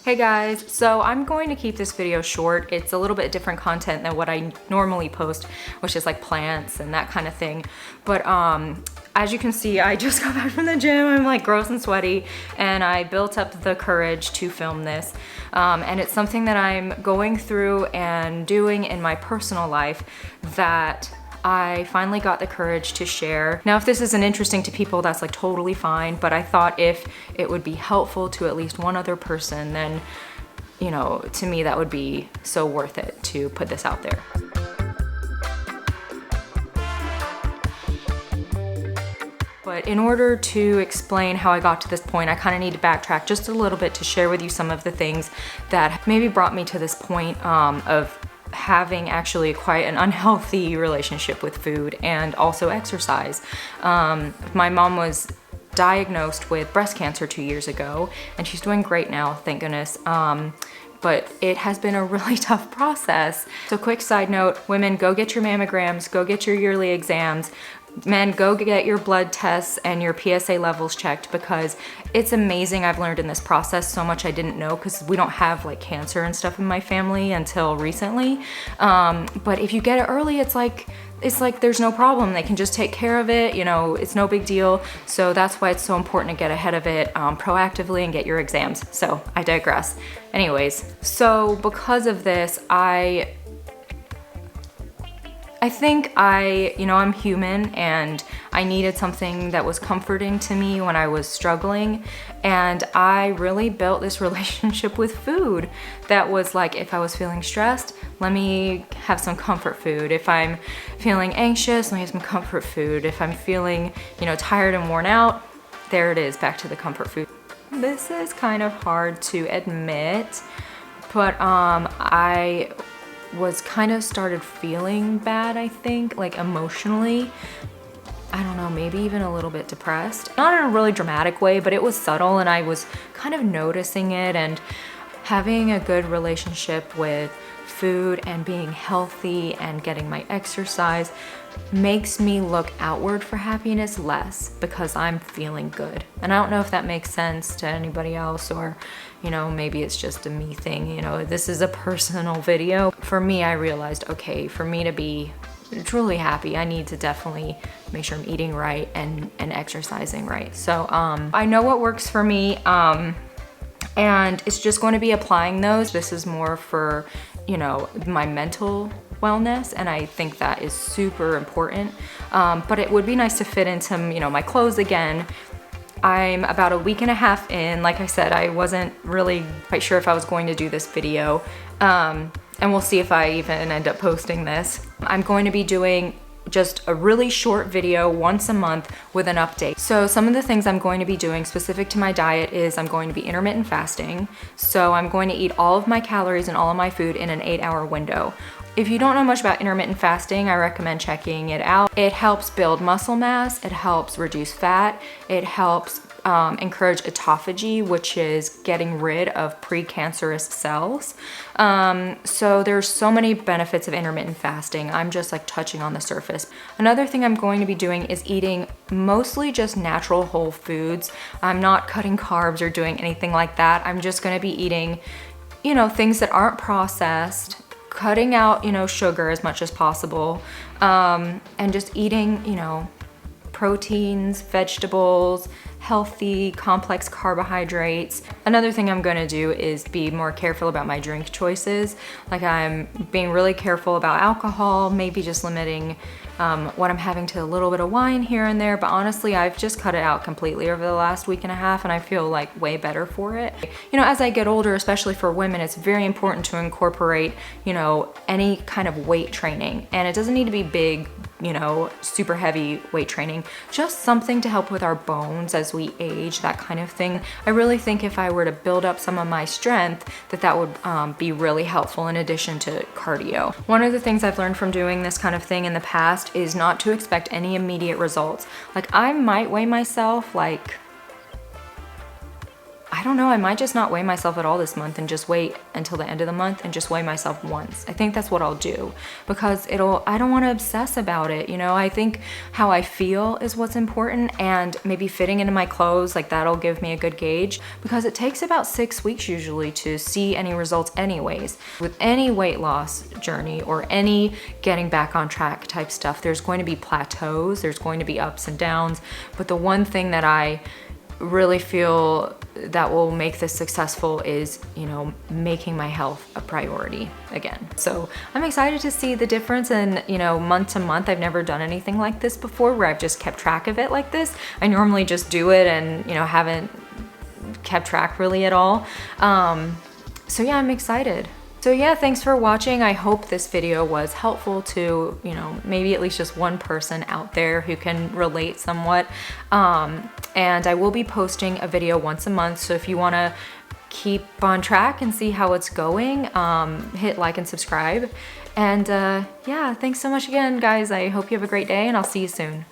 Hey guys, so I'm going to keep this video short. It's a little bit different content than what I normally post, which is like plants and that kind of thing. But as you can see, I just got back from the gym. I'm like gross and sweaty, and I built up the courage to film this. And it's something that I'm going through and doing in my personal life that I finally got the courage to share. Now, if this isn't interesting to people, that's like totally fine, but I thought if it would be helpful to at least one other person, then, you know, to me that would be so worth it to put this out there. But in order to explain how I got to this point, I kind of need to backtrack just a little bit to share with you some of the things that maybe brought me to this point of having actually quite an unhealthy relationship with food and also exercise. My mom was diagnosed with breast cancer 2 years ago, and she's doing great now, thank goodness. But it has been a really tough process. So quick side note, women, go get your mammograms, go get your yearly exams. Men, go get your blood tests and your PSA levels checked, because it's amazing. I've learned in this process so much I didn't know, because we don't have like cancer and stuff in my family until recently. But if you get it early, it's like there's no problem. They can just take care of it, you know, it's no big deal. So that's why it's so important to get ahead of it proactively and get your exams. So I digress. Anyways, so because of this, I think I'm human, and I needed something that was comforting to me when I was struggling. And I really built this relationship with food that was like, if I was feeling stressed, let me have some comfort food. If I'm feeling anxious, let me have some comfort food. If I'm feeling, tired and worn out, there it is, back to the comfort food. This is kind of hard to admit, but I was kind of started feeling bad, I think, like emotionally. I don't know, maybe even a little bit depressed. Not in a really dramatic way, but it was subtle, and I was kind of noticing it. And having a good relationship with food and being healthy and getting my exercise makes me look outward for happiness less, because I'm feeling good. And I don't know if that makes sense to anybody else, or maybe it's just a me thing. This is a personal video. For me, I realized, okay, for me to be truly happy, I need to definitely make sure I'm eating right and exercising right. So I know what works for me, and it's just going to be applying those. This is more for my mental wellness, and I think that is super important. But it would be nice to fit into my clothes again. I'm about a week and a half in. Like I said, I wasn't really quite sure if I was going to do this video, and we'll see if I even end up posting this. I'm going to be doing just a really short video once a month with an update. So some of the things I'm going to be doing specific to my diet is I'm going to be intermittent fasting. So I'm going to eat all of my calories and all of my food in an 8-hour window. If you don't know much about intermittent fasting, I recommend checking it out. It helps build muscle mass, it helps reduce fat, it helps encourage autophagy, which is getting rid of precancerous cells. So there's so many benefits of intermittent fasting. I'm just like touching on the surface. Another thing I'm going to be doing is eating mostly just natural whole foods. I'm not cutting carbs or doing anything like that. I'm just going to be eating, things that aren't processed, cutting out, sugar as much as possible, and just eating, proteins, vegetables, healthy, complex carbohydrates. Another thing I'm gonna do is be more careful about my drink choices. Like, I'm being really careful about alcohol, maybe just limiting what I'm having to a little bit of wine here and there. But honestly, I've just cut it out completely over the last week and a half, and I feel like way better for it. As I get older, especially for women, it's very important to incorporate, any kind of weight training. And it doesn't need to be big, super heavy weight training, just something to help with our bones as we age, that kind of thing. I really think if I were to build up some of my strength, that would be really helpful in addition to cardio. One of the things I've learned from doing this kind of thing in the past is not to expect any immediate results. Like, I might weigh myself like I don't know, I might just not weigh myself at all this month and just wait until the end of the month and just weigh myself once. I think that's what I'll do, because I don't want to obsess about it. You know, I think how I feel is what's important, and maybe fitting into my clothes, like that'll give me a good gauge, because it takes about 6 weeks usually to see any results anyways. With any weight loss journey or any getting back on track type stuff, there's going to be plateaus, there's going to be ups and downs, but the one thing that I really feel that will make this successful is, you know, making my health a priority again. So I'm excited to see the difference, and you know, month to month. I've never done anything like this before where I've just kept track of it like this. I normally just do it and, you know, haven't kept track really at all. So yeah, I'm excited. So yeah, thanks for watching. I hope this video was helpful to, you know, maybe at least just one person out there who can relate somewhat. And I will be posting a video once a month, so if you want to keep on track and see how it's going, hit like and subscribe. And yeah, thanks so much again, guys. I hope you have a great day, and I'll see you soon.